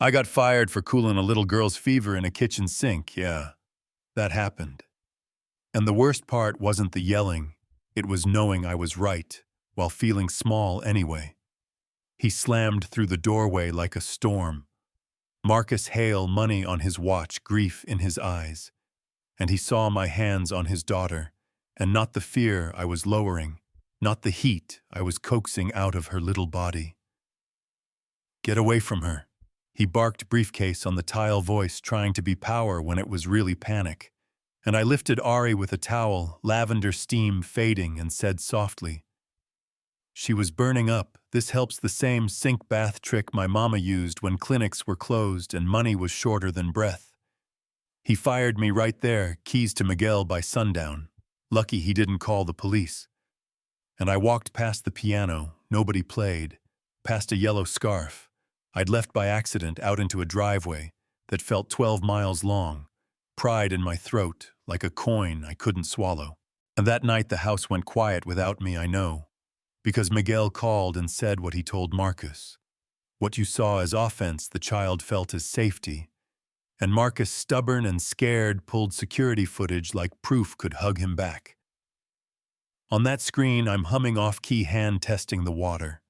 I got fired for cooling a little girl's fever in a kitchen sink, yeah, that happened. And the worst part wasn't the yelling, it was knowing I was right, while feeling small anyway. He slammed through the doorway like a storm. Marcus Hale, money on his watch, grief in his eyes. And he saw my hands on his daughter, and not the fear I was lowering, not the heat I was coaxing out of her little body. Get away from her. He barked briefcase on the tile voice, trying to be power when it was really panic. And I lifted Ari with a towel, lavender steam fading, and said softly, "She was burning up. This helps the same sink bath trick my mama used when clinics were closed and money was shorter than breath." He fired me right there, keys to Miguel by sundown. Lucky he didn't call the police. And I walked past the piano, nobody played, past a yellow scarf I'd left by accident out into a driveway that felt 12 miles long, pride in my throat like a coin I couldn't swallow. And that night the house went quiet without me, I know, because Miguel called and said what he told Marcus. What you saw as offense, the child felt as safety. And Marcus, stubborn and scared, pulled security footage like proof could hug him back. On that screen, I'm humming off-key, hand testing the water.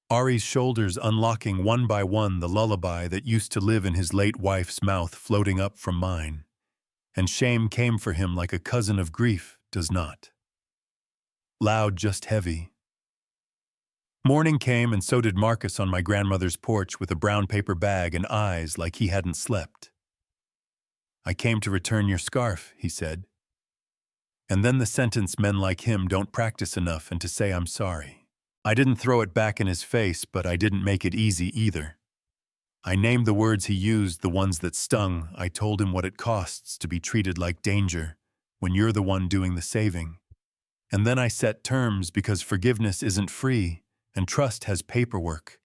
Ari's shoulders unlocking one by one the lullaby that used to live in his late wife's mouth floating up from mine. And shame came for him like a cousin of grief does not. Loud, just heavy. Morning came, and so did Marcus on my grandmother's porch with a brown paper bag and eyes like he hadn't slept. "I came to return your scarf," he said. And then the sentence men like him don't practice enough, and to say I'm sorry. I didn't throw it back in his face, but I didn't make it easy either. I named the words he used, the ones that stung. I told him what it costs to be treated like danger when you're the one doing the saving. And then I set terms, because forgiveness isn't free and trust has paperwork.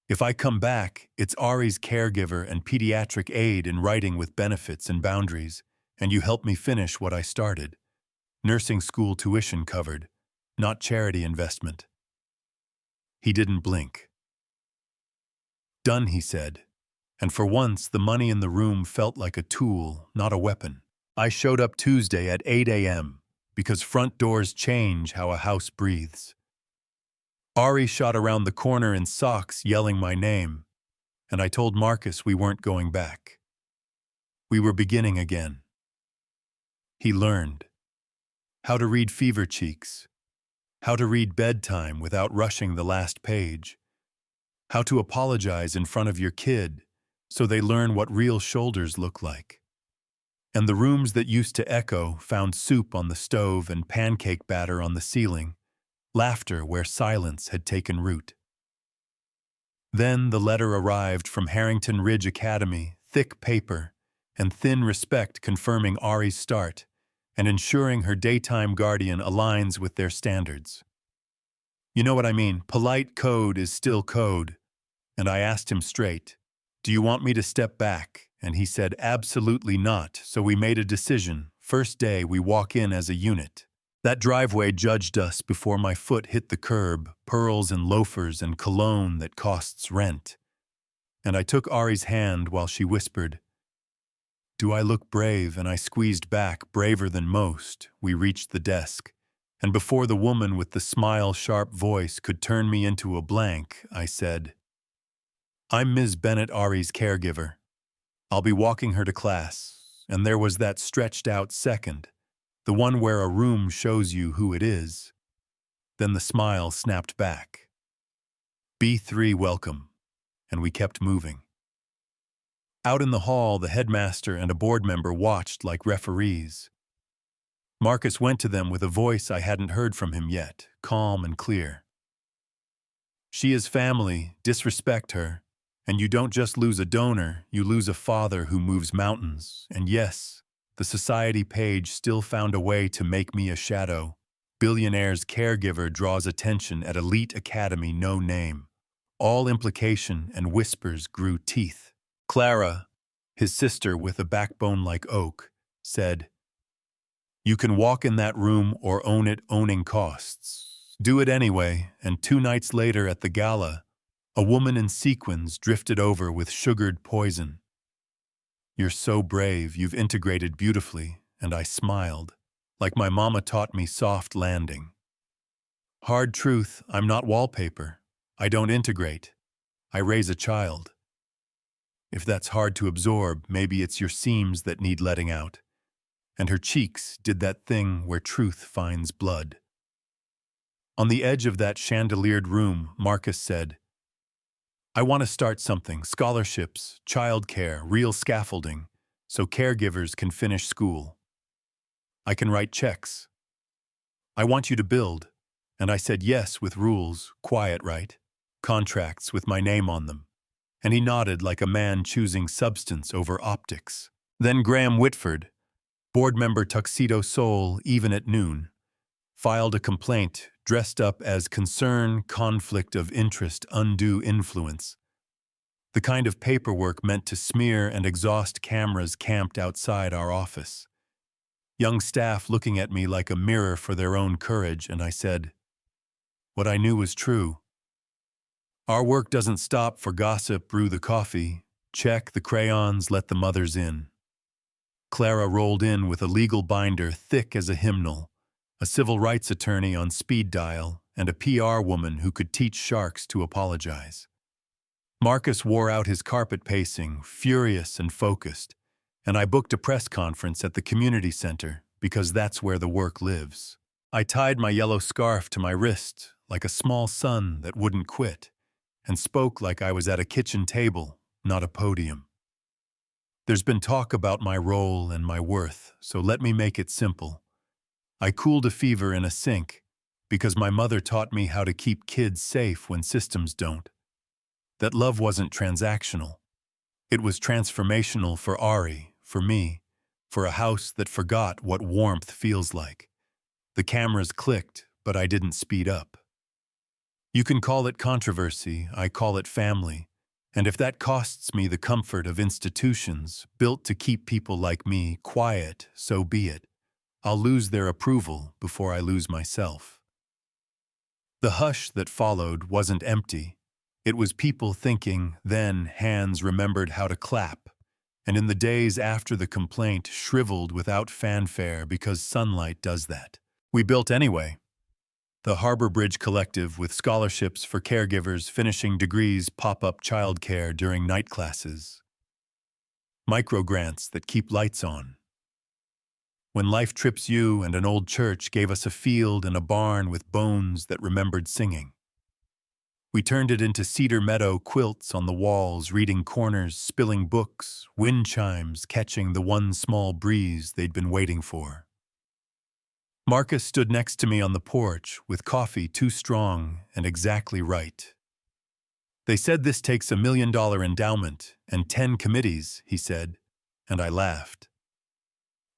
If I come back, it's Ari's caregiver and pediatric aide in writing with benefits and boundaries, and you help me finish what I started. Nursing school tuition covered, not charity investment. He didn't blink. "Done," he said, and for once the money in the room felt like a tool, not a weapon. I showed up Tuesday at 8 a.m., because front doors change how a house breathes. Ari shot around the corner in socks, yelling my name, and I told Marcus we weren't going back. We were beginning again. He learned how to read fever cheeks, how to read bedtime without rushing the last page, how to apologize in front of your kid so they learn what real shoulders look like. And the rooms that used to echo found soup on the stove and pancake batter on the ceiling, laughter where silence had taken root. Then the letter arrived from Harrington Ridge Academy, thick paper and thin respect, confirming Ari's start and ensuring her daytime guardian aligns with their standards. You know what I mean? Polite code is still code. And I asked him straight, "Do you want me to step back?" And he said, "Absolutely not." So we made a decision. First day, we walk in as a unit. That driveway judged us before my foot hit the curb, pearls and loafers and cologne that costs rent. And I took Ari's hand while she whispered, "Do I look brave?" And I squeezed back, braver than most. We reached the desk, and before the woman with the smile-sharp voice could turn me into a blank, I said, "I'm Ms. Bennett, Ari's caregiver. I'll be walking her to class." And there was that stretched-out second, the one where a room shows you who it is. Then the smile snapped back. "B3, welcome." And we kept moving. Out in the hall, the headmaster and a board member watched like referees. Marcus went to them with a voice I hadn't heard from him yet, calm and clear. "She is family, disrespect her. And you don't just lose a donor, you lose a father who moves mountains." And yes, the society page still found a way to make me a shadow. Billionaire's caregiver draws attention at elite academy, no name. All implication and whispers grew teeth. Clara, his sister with a backbone like oak, said, "You can walk in that room or own it, owning costs. Do it anyway." And 2 nights later at the gala, A woman in sequins drifted over with sugared poison. You're so brave, you've integrated beautifully, and I smiled, like my mama taught me soft landing. Hard truth, I'm not wallpaper. I don't integrate. I raise a child. If that's hard to absorb, maybe it's your seams that need letting out. And her cheeks did that thing where truth finds blood. On the edge of that chandeliered room, Marcus said, I want to start something, scholarships, childcare, real scaffolding, so caregivers can finish school. I can write checks. I want you to build. And I said yes with rules, quiet, right? Contracts with my name on them. And he nodded like a man choosing substance over optics. Then Graham Whitford, board member Tuxedo Soul, even at noon, filed a complaint dressed up as concern, conflict of interest, undue influence. The kind of paperwork meant to smear and exhaust cameras camped outside our office. Young staff looking at me like a mirror for their own courage, and I said, what I knew was true. Our work doesn't stop for gossip, brew the coffee, check the crayons, let the mothers in. Clara rolled in with a legal binder thick as a hymnal, a civil rights attorney on speed dial, and a PR woman who could teach sharks to apologize. Marcus wore out his carpet pacing, furious and focused, and I booked a press conference at the community center because that's where the work lives. I tied my yellow scarf to my wrist like a small son that wouldn't quit, and spoke like I was at a kitchen table, not a podium. There's been talk about my role and my worth, so let me make it simple. I cooled a fever in a sink because my mother taught me how to keep kids safe when systems don't. That love wasn't transactional. It was transformational for Ari, for me, for a house that forgot what warmth feels like. The cameras clicked, but I didn't speed up. You can call it controversy, I call it family, and if that costs me the comfort of institutions built to keep people like me quiet, so be it. I'll lose their approval before I lose myself. The hush that followed wasn't empty. It was people thinking, then hands remembered how to clap, and in the days after the complaint shriveled without fanfare because sunlight does that. We built anyway. The Harbor Bridge Collective with scholarships for caregivers finishing degrees pop-up childcare during night classes. Micro-grants that keep lights on. When life trips you and an old church gave us a field and a barn with bones that remembered singing. We turned it into cedar meadow quilts on the walls, reading corners, spilling books, wind chimes catching the one small breeze they'd been waiting for. Marcus stood next to me on the porch with coffee too strong and exactly right. They said this takes $1 million endowment and 10 committees, he said, and I laughed.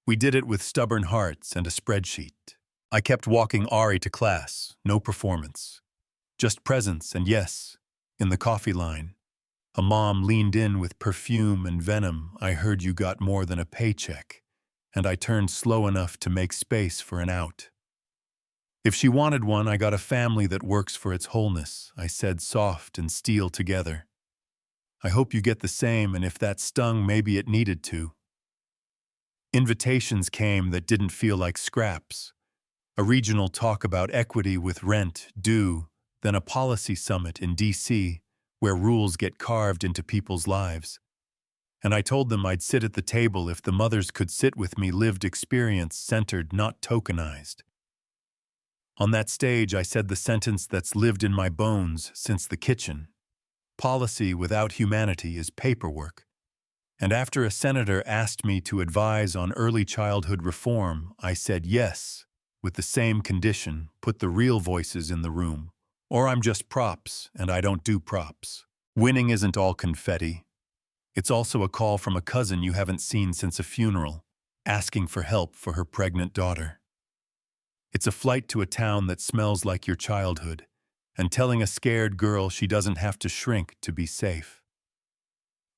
We did it with stubborn hearts and a spreadsheet. I kept walking Ari to class, no performance. Just presence and yes, in the coffee line. A mom leaned in with perfume and venom. I heard you got more than a paycheck, and I turned slow enough to make space for an out. If she wanted one, I got a family that works for its wholeness, I said soft and steel together. I hope you get the same, and if that stung, maybe it needed to. Invitations came that didn't feel like scraps. A regional talk about equity with rent due, then a policy summit in D.C., where rules get carved into people's lives. And I told them I'd sit at the table if the mothers could sit with me, lived experience centered, not tokenized. On that stage, I said the sentence that's lived in my bones since the kitchen. Policy without humanity is paperwork. And after a senator asked me to advise on early childhood reform, I said yes, with the same condition, put the real voices in the room. Or I'm just props, and I don't do props. Winning isn't all confetti. It's also a call from a cousin you haven't seen since a funeral, asking for help for her pregnant daughter. It's a flight to a town that smells like your childhood, and telling a scared girl she doesn't have to shrink to be safe.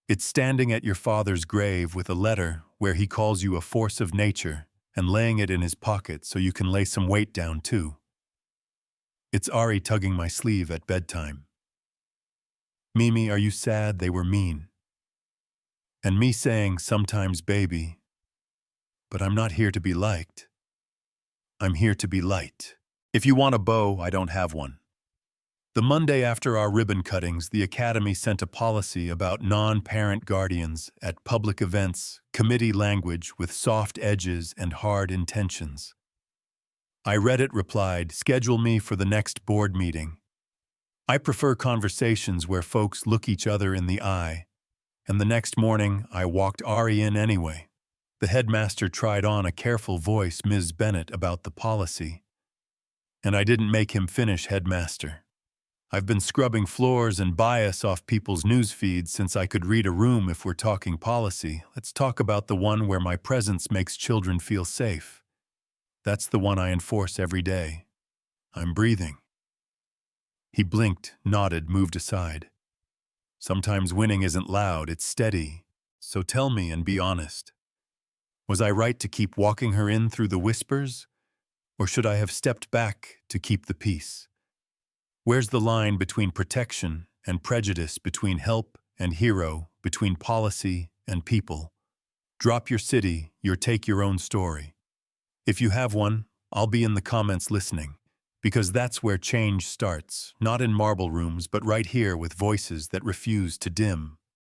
It's standing at your father's grave with a letter where he calls you a force of nature and laying it in his pocket so you can lay some weight down too. It's Ari tugging my sleeve at bedtime. Mimi, are you sad they were mean? And me saying, sometimes, baby, but I'm not here to be liked. I'm here to be light. If you want a bow, I don't have one. The Monday after our ribbon cuttings, the Academy sent a policy about non-parent guardians at public events, committee language with soft edges and hard intentions. I read it, replied, schedule me for the next board meeting. I prefer conversations where folks look each other in the eye, and the next morning I walked Ari in anyway. The headmaster tried on a careful voice, Ms. Bennett, about the policy. And I didn't make him finish, headmaster. I've been scrubbing floors and bias off people's news feeds since I could read a room. If we're talking policy, let's talk about the one where my presence makes children feel safe. That's the one I enforce every day. I'm breathing. He blinked, nodded, moved aside. Sometimes winning isn't loud, it's steady. So tell me and be honest. Was I right to keep walking her in through the whispers? Or should I have stepped back to keep the peace? Where's the line between protection and prejudice, between help and hero, between policy and people? Drop your city, take your own story. If you have one, I'll be in the comments listening, because that's where change starts, not in marble rooms, but right here with voices that refuse to dim.